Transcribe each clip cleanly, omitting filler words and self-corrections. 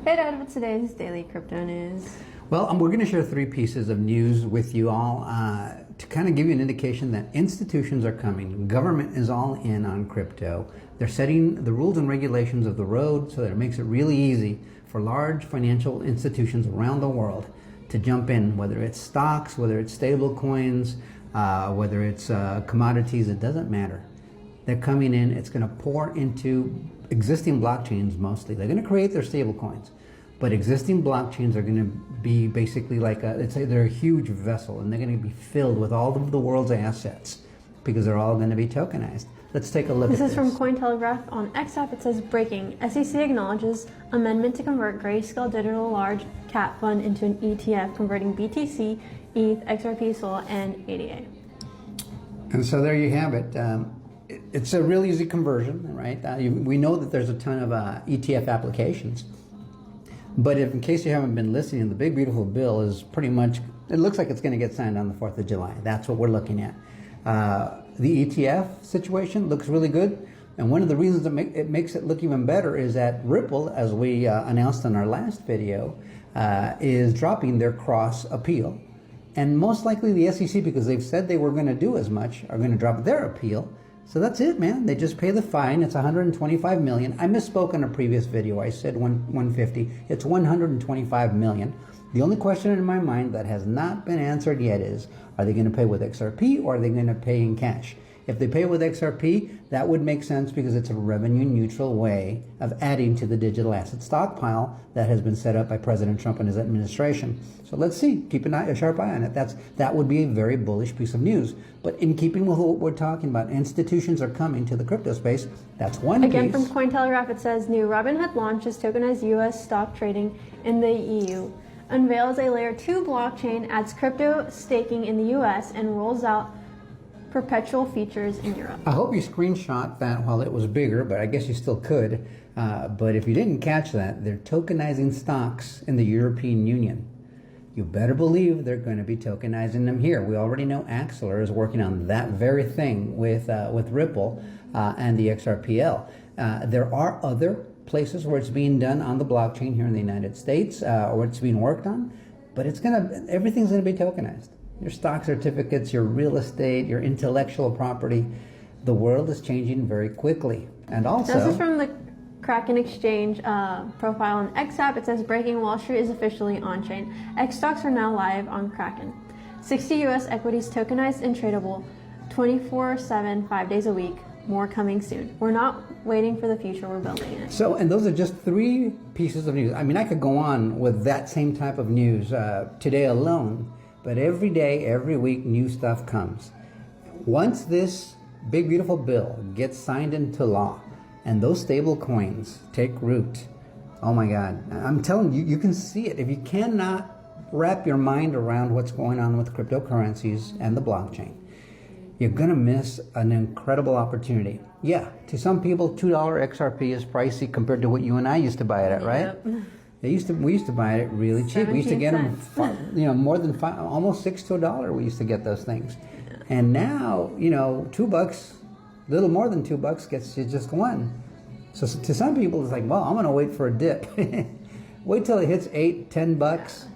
Hey Dad, what's today's daily crypto news? Well, we're going to share 3 pieces of news with you all to kind of give you an indication that institutions are coming. Government is all in on crypto. They're setting the rules and regulations of the road so that it makes it really easy for large financial institutions around the world to jump in, whether it's stocks, whether it's stable coins, whether it's commodities, it doesn't matter. They're coming in, it's going to pour into existing blockchains mostly. They're going to create their stable coins. But existing blockchains are going to be basically like let's say they're a huge vessel, and they're going to be filled with all of the world's assets because they're all going to be tokenized. Let's take a look at this. This is from Cointelegraph on XApp. It says, breaking, SEC acknowledges amendment to convert Grayscale Digital Large Cap Fund into an ETF, converting BTC, ETH, XRP, SOL, and ADA. And so there you have it. It's a real easy conversion, right? We know that there's a ton of ETF applications. But if, in case you haven't been listening, the big beautiful bill is pretty much, it looks like it's going to get signed on the 4th of July. That's what we're looking at. The ETF situation looks really good. And one of the reasons it makes it look even better is that Ripple, as we announced in our last video, is dropping their cross appeal. And most likely the SEC, because they've said they were going to do as much, are going to drop their appeal. So that's it, man. They just pay the fine. It's $125 million. I misspoke in a previous video. I said 150. It's $125 million. The only question in my mind that has not been answered yet is, are they going to pay with XRP or are they going to pay in cash? If they pay with XRP, that would make sense because it's a revenue neutral way of adding to the digital asset stockpile that has been set up by President Trump and his administration. So let's see, keep a sharp eye on it. That would be a very bullish piece of news. But in keeping with what we're talking about, institutions are coming to the crypto space. That's one piece. Again, from Cointelegraph, it says, new Robinhood launches tokenized U.S. stock trading in the EU, unveils a layer 2 blockchain, adds crypto staking in the U.S., and rolls out perpetual features in Europe. I hope you screenshot that while it was bigger, but I guess you still could. But if you didn't catch that, they're tokenizing stocks in the European Union. You better believe they're going to be tokenizing them here. We already know Axelar is working on that very thing with Ripple and the XRPL. There are other places where it's being done on the blockchain here in the United States, or it's being worked on, but everything's going to be tokenized. Your stock certificates, your real estate, your intellectual property. The world is changing very quickly. And also, this is from the Kraken Exchange profile on XApp. It says, breaking, Wall Street is officially on-chain. X stocks are now live on Kraken. 60 U.S. equities tokenized and tradable 24/7, 5 days a week. More coming soon. We're not waiting for the future, we're building it. So, and those are just 3 pieces of news. I mean, I could go on with that same type of news today alone. But every day, every week, new stuff comes. Once this big, beautiful bill gets signed into law and those stable coins take root, oh my God, I'm telling you, you can see it. If you cannot wrap your mind around what's going on with cryptocurrencies and the blockchain, you're going to miss an incredible opportunity. Yeah, to some people, $2 XRP is pricey compared to what you and I used to buy it at, right? Yep. We used to buy it really cheap. We used to get them, more than almost $6 to $1. We used to get those things, and now $2, little more than $2 gets you just one. So to some people, it's like, well, I'm going to wait for a dip. Wait till it hits $8, $10.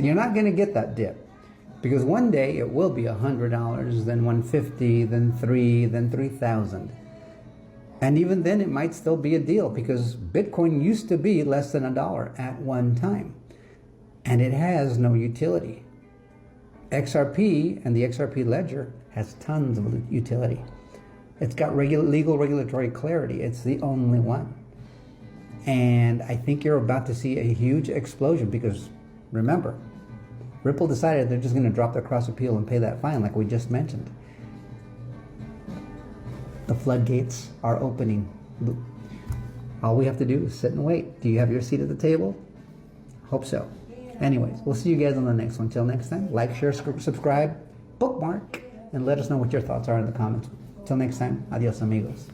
You're not going to get that dip because one day it will be $100, then $150, then $3, then $3,000. And even then, it might still be a deal because Bitcoin used to be less than $1 at one time. And it has no utility. XRP and the XRP ledger has tons of utility. It's got legal regulatory clarity. It's the only one. And I think you're about to see a huge explosion because, remember, Ripple decided they're just going to drop their cross appeal and pay that fine like we just mentioned. The floodgates are opening. All we have to do is sit and wait. Do you have your seat at the table? Hope so. Anyways, we'll see you guys on the next one. Till next time, like, share, subscribe, bookmark, and let us know what your thoughts are in the comments. Till next time, adios amigos.